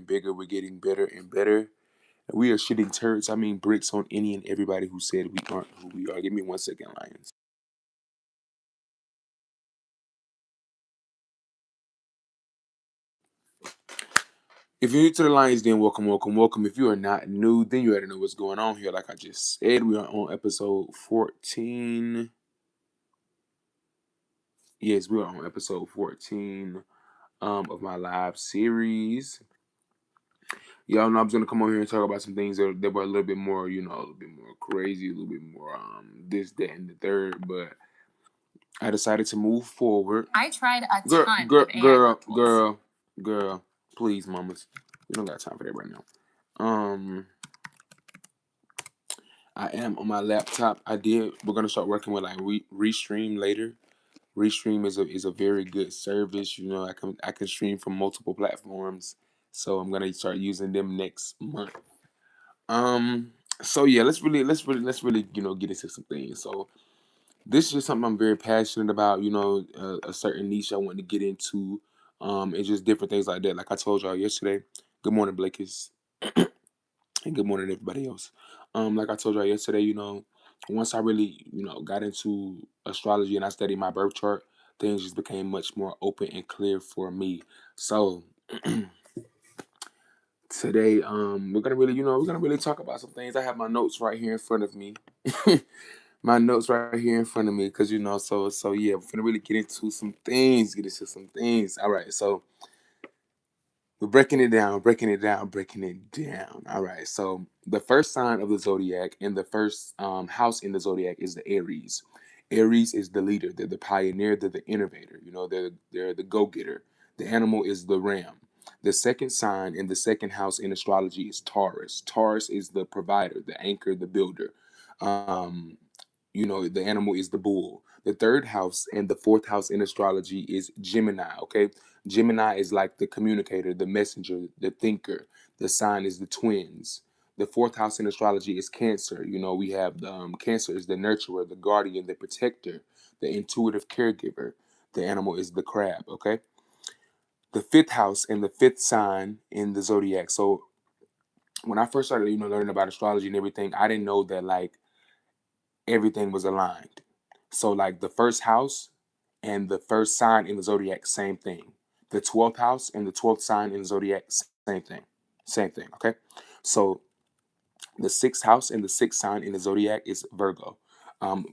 bigger. We're getting better and better. And we are shitting turds. I mean bricks on any and everybody who said we aren't who we are. Give me 1 second, Lions. If you're new to the Lions Den, welcome, welcome, welcome. If you are not new, then you already know what's going on here. Like I just said, we are on episode 14. Yes, we are on episode 14 of my live series. Y'all know I'm just gonna come on here and talk about some things that were a little bit more, a little bit more crazy, a little bit more this, that, and the third. But I decided to move forward. I tried a ton of AI girl, please, mamas, we don't got time for that right now. I am on my laptop. We're gonna start working with like Restream later. Restream is a very good service. I can stream from multiple platforms, so I'm gonna start using them next month. So yeah, let's really get into some things. So this is just something I'm very passionate about. A certain niche I want to get into. And just different things like that. Like I told y'all yesterday. Good morning, Blakers, and good morning, everybody else. Like I told y'all yesterday, once I really, got into astrology and I studied my birth chart, things just became much more open and clear for me. So today, we're gonna really talk about some things. I have my notes right here in front of me. My notes right here in front of me, because so yeah, we're gonna really get into some things. All right, so we're breaking it down. All right. So the first sign of the zodiac and the first house in the zodiac is the Aries. Aries is the leader. They're the pioneer. They're the innovator. They're the go-getter. The animal is the ram. The second sign in the second house in astrology is Taurus. Taurus is the provider, the anchor, the builder. Um, the animal is the bull. The third house and the fourth house in astrology is Gemini. Okay, Gemini is like the communicator, the messenger, the thinker. The sign is the twins. The fourth house in astrology is Cancer. We have Cancer is the nurturer, the guardian, the protector, the intuitive caregiver. The animal is the crab. Okay, the fifth house and the fifth sign in the zodiac. So when I first started, learning about astrology and everything, I didn't know that like everything was aligned. So like the first house and the first sign in the zodiac, same thing. The 12th house and the 12th sign in the zodiac, same thing. Same thing, okay? So the sixth house and the sixth sign in the zodiac is Virgo.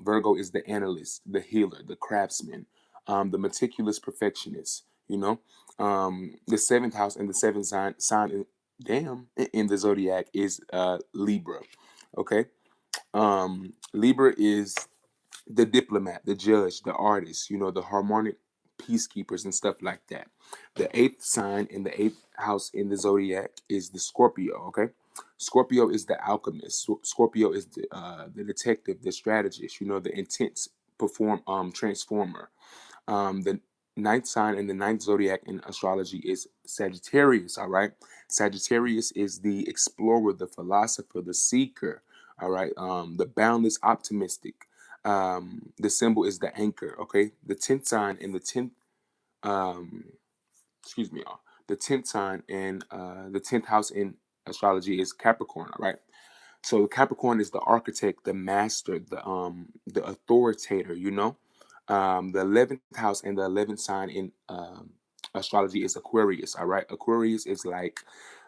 Virgo is the analyst, the healer, the craftsman, the meticulous perfectionist, the seventh house and the seventh in the zodiac is Libra, okay? Libra is the diplomat, the judge, the artist, the harmonic peacekeepers and stuff like that. The eighth sign in the eighth house in the zodiac is the Scorpio. Okay, Scorpio is the alchemist. Scorpio is the detective, the strategist. The intense transformer. The ninth sign in the ninth zodiac in astrology is Sagittarius. All right, Sagittarius is the explorer, the philosopher, the seeker. All right, the boundless optimistic. The symbol is the anchor. Okay, the tenth sign in the tenth, um, excuse me, y'all. The tenth sign in the tenth house in astrology is Capricorn. All right, so Capricorn is the architect, the master, the authoritator. The 11th house and the 11th sign in astrology is Aquarius. All right, Aquarius is like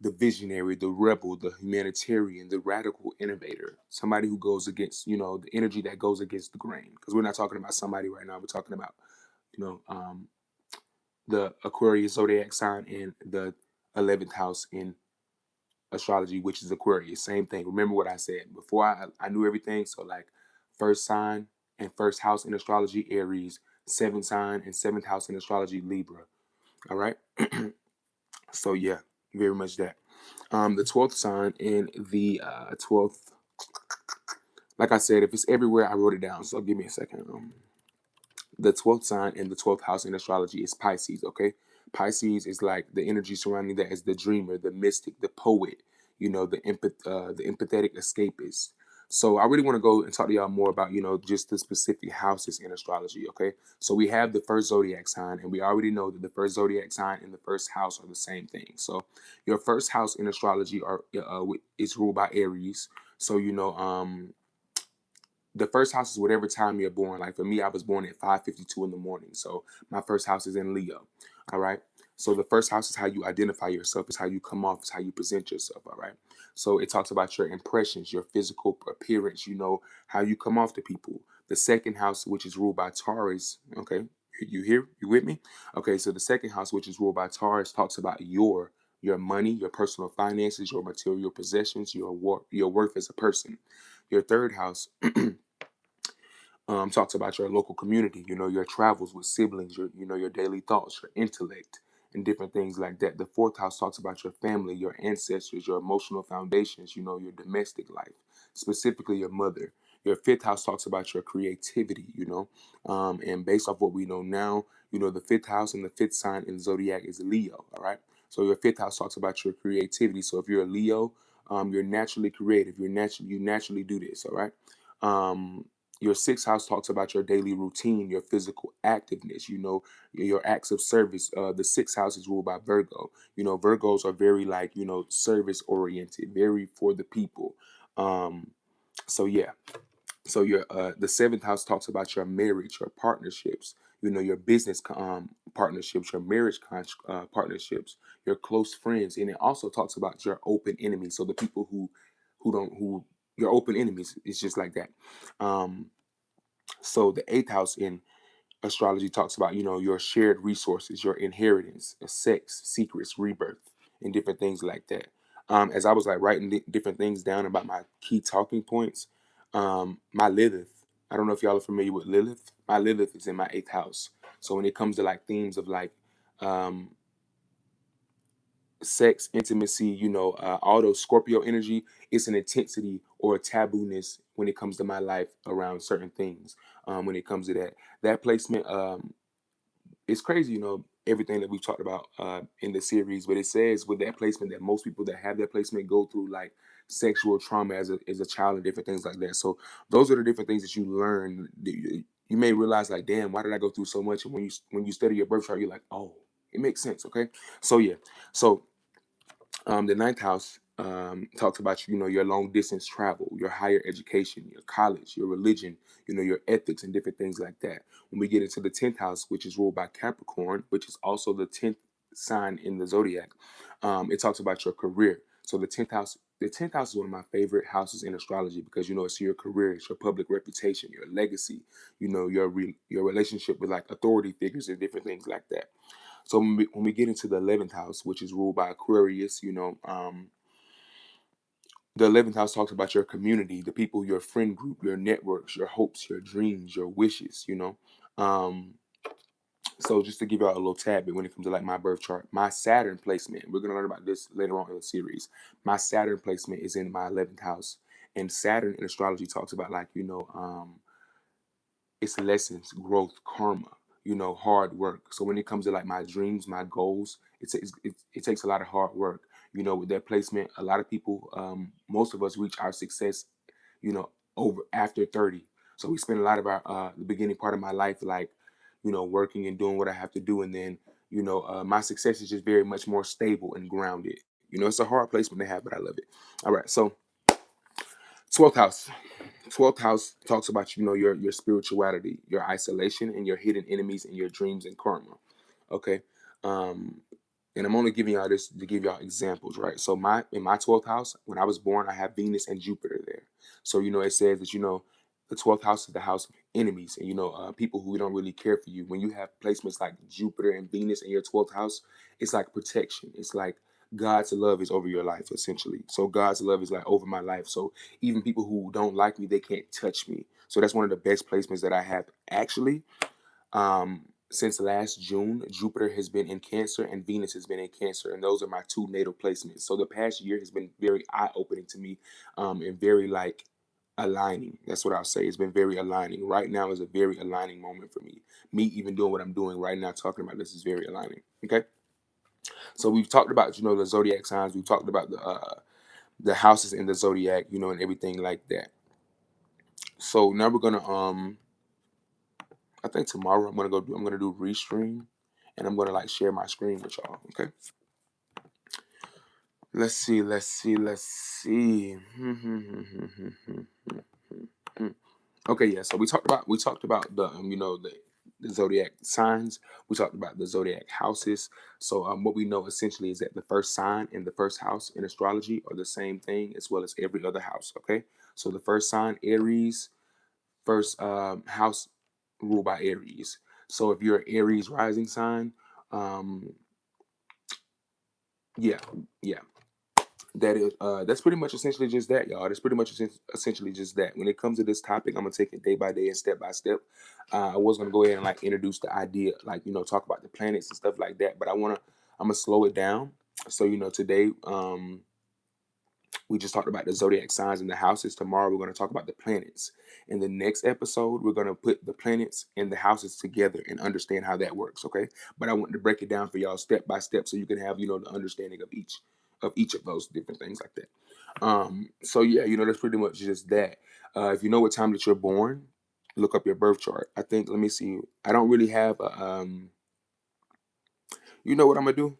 the visionary, the rebel, the humanitarian, the radical innovator, somebody who goes against, the energy that goes against the grain. Because we're not talking about somebody right now. We're talking about, you know, um, the Aquarius zodiac sign in the 11th house in astrology, which is Aquarius. Same thing. Remember what I said before. I knew everything. So like first sign and first house in astrology, Aries. Seventh sign and seventh house in astrology, Libra. All right. So yeah, very much that. The 12th sign in the 12th, like I said, if it's everywhere, I wrote it down. So give me a second. The 12th sign in the 12th house in astrology is Pisces, okay? Pisces is like the energy surrounding that is the dreamer, the mystic, the poet, the empathetic escapist. So I really want to go and talk to y'all more about, just the specific houses in astrology. Okay. So we have the first zodiac sign, and we already know that the first zodiac sign and the first house are the same thing. So your first house in astrology is ruled by Aries. So the first house is whatever time you're born. Like for me, I was born at 5:52 in the morning. So my first house is in Leo. All right. So the first house is how you identify yourself, is how you come off, is how you present yourself. All right. So it talks about your impressions, your physical appearance, how you come off to people. The second house, which is ruled by Taurus, okay. You here? You with me? Okay, so the second house, which is ruled by Taurus, talks about your money, your personal finances, your material possessions, your worth as a person. Your third house talks about your local community, your travels with siblings, your daily thoughts, your intellect, and different things like that. The fourth house talks about your family, your ancestors, your emotional foundations, your domestic life, specifically your mother. Your fifth house talks about your creativity, and based off what we know now, the fifth house and the fifth sign in the zodiac is Leo, all right? So your fifth house talks about your creativity. So if you're a Leo, you're naturally creative. You naturally do this, all right? Your sixth house talks about your daily routine, your physical activeness, your acts of service. The sixth house is ruled by Virgo. Virgos are very like, service oriented, very for the people. So yeah. So your the seventh house talks about your marriage, your partnerships, your business partnerships, your marriage partnerships, your close friends, and it also talks about your open enemies. So the people who your open enemies. It's just like that. Um, so the eighth house in astrology talks about, your shared resources, your inheritance, sex, secrets, rebirth, and different things like that. As I was like writing different things down about my key talking points, my Lilith. I don't know if y'all are familiar with Lilith. My Lilith is in my eighth house. So when it comes to like themes of like um, sex, intimacy, all those Scorpio energy, it's an intensity or a tabooness when it comes to my life around certain things. When it comes to that placement, it's crazy, everything that we've talked about in the series, but it says with that placement that most people that have that placement go through like sexual trauma as a child and different things like that. So those are the different things that you learn. You may realize like, damn, why did I go through so much? And when you study your birth chart, you're like, oh, it makes sense. Okay, so yeah, so the ninth house talks about your long distance travel, your higher education, your college, your religion, your ethics and different things like that. When we get into the 10th house, which is ruled by Capricorn, which is also the 10th sign in the zodiac, it talks about your career. So the 10th house is one of my favorite houses in astrology because it's your career, it's your public reputation, your legacy, your relationship with like authority figures and different things like that. So when we get into the 11th house, which is ruled by Aquarius, the 11th house talks about your community, the people, your friend group, your networks, your hopes, your dreams, your wishes, Um, so just to give y'all a little tad bit when it comes to like my birth chart, my Saturn placement, we're going to learn about this later on in the series. My Saturn placement is in my 11th house. And Saturn in astrology talks about like, it's lessons, growth, karma, hard work. So when it comes to like my dreams, my goals, it takes a lot of hard work. With that placement, a lot of people, most of us reach our success, over after 30. So we spend a lot of our the beginning part of my life like, working and doing what I have to do, and then my success is just very much more stable and grounded. It's a hard placement to have, but I love it. All right, so 12th house. 12th house talks about your spirituality, your isolation, and your hidden enemies and your dreams and karma. Okay. Um, and I'm only giving y'all this to give y'all examples, right? So in my 12th house, when I was born, I have Venus and Jupiter there. So it says that the 12th house is the house of enemies, and people who don't really care for you. When you have placements like Jupiter and Venus in your 12th house, it's like protection. It's like God's love is over your life, essentially. So God's love is like over my life. So even people who don't like me, they can't touch me. So that's one of the best placements that I have. Actually, since last June, Jupiter has been in Cancer and Venus has been in Cancer, and those are my two natal placements. So the past year has been very eye-opening to me, and very like aligning. That's what I'll say. It's been very aligning. Right now is a very aligning moment for me. Me even doing what I'm doing right now, talking about this, is very aligning. Okay. So we've talked about the zodiac signs. We've talked about the houses in the zodiac, and everything like that. So now we're gonna I think tomorrow I'm gonna do restream, and I'm gonna like share my screen with y'all. Okay. Let's see. Okay, yeah. So we talked about the the zodiac signs. We talked about the zodiac houses. So what we know essentially is that the first sign and the first house in astrology are the same thing as well as every other house. Okay. So the first sign, Aries, first house ruled by Aries. So if you're an Aries rising sign, um, yeah, yeah, that's pretty much essentially just that, y'all. That's pretty much essentially just that. When it comes to this topic, I'm gonna take it day by day and step by step. I was gonna go ahead and like introduce the idea, like talk about the planets and stuff like that, but I'm gonna slow it down. So today, we just talked about the zodiac signs and the houses. Tomorrow, we're going to talk about the planets. In the next episode, we're going to put the planets and the houses together and understand how that works. Okay, but I want to break it down for y'all step by step so you can have the understanding of each of those different things like that. So yeah, that's pretty much just that. If you know what time that you're born, look up your birth chart. I think. Let me see. I don't really have a. You know what I'm gonna do?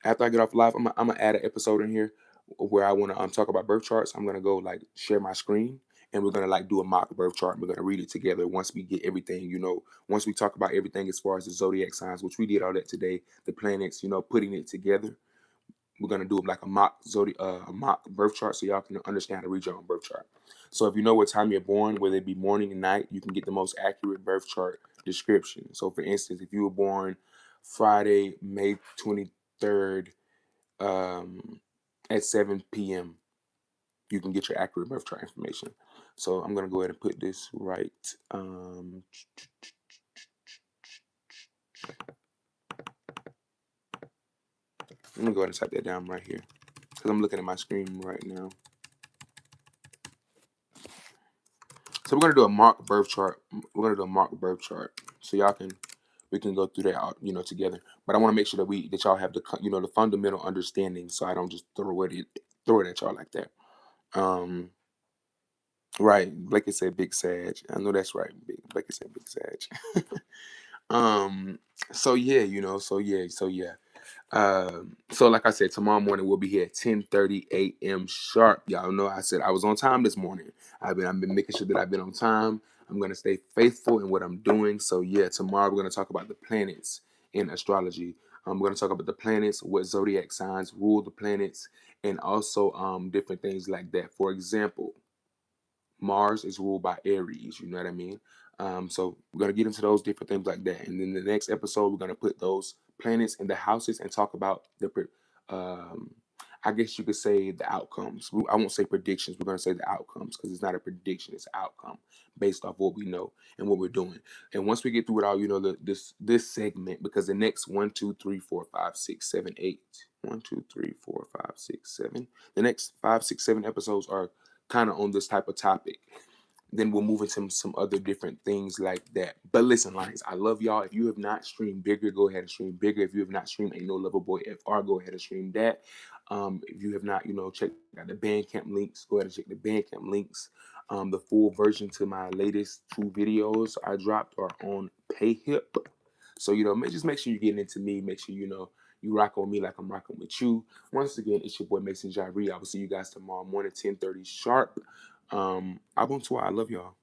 After I get off live, I'm gonna add an episode in here where I want to talk about birth charts. I'm gonna go like share my screen, and we're gonna like do a mock birth chart. We're gonna read it together once we get everything. Once we talk about everything as far as the zodiac signs, which we did all that today, the planets. Putting it together. We're gonna do like a mock birth chart, so y'all can understand how to read your own birth chart. So if you know what time you're born, whether it be morning and night, you can get the most accurate birth chart description. So for instance, if you were born Friday, May 23rd, at 7 p.m., you can get your accurate birth chart information. So I'm gonna go ahead and put this right. Let me go ahead and type that down right here because I'm looking at my screen right now. So we're gonna do a mock birth chart. So we can go through that together. But I want to make sure that y'all have the fundamental understanding, so I don't just throw it at y'all like that. Right, Blake said Big Sag. I know that's right. Blake said Big Sag. So yeah, so yeah. So like I said, tomorrow morning we'll be here at 10:30 a.m. sharp. Y'all know I said I was on time this morning. I've been making sure that I've been on time. I'm gonna stay faithful in what I'm doing. So yeah, tomorrow we're gonna talk about the planets in astrology. We're gonna talk about the planets, what zodiac signs rule the planets, and also different things like that. For example, Mars is ruled by Aries. You know what I mean? So we're gonna get into those different things like that, and then the next episode we're gonna put those planets in the houses and talk about um, I guess you could say the outcomes. I won't say predictions. We're gonna say the outcomes because it's not a prediction; it's an outcome based off what we know and what we're doing. And once we get through it all, this segment, because the next 1, 2, 3, 4, 5, 6, 7, 8. 1, 2, 3, 4, 5, 6, 7. The next 5, 6, 7 episodes are kind of on this type of topic. Then we'll move into some other different things like that. But listen, Lions, I love y'all. If you have not streamed Bigger, go ahead and stream Bigger. If you have not streamed Ain't No Lover Boy FR, go ahead and stream that. If you have not, checked out the Bandcamp links, go ahead and check the Bandcamp links. The full version to my latest 2 videos I dropped are on PayHip. So, just make sure you're getting into me. Make sure, you rock on me like I'm rocking with you. Once again, it's your boy Mason Jyree. I will see you guys tomorrow morning, 10:30 sharp. Album tour. I love y'all.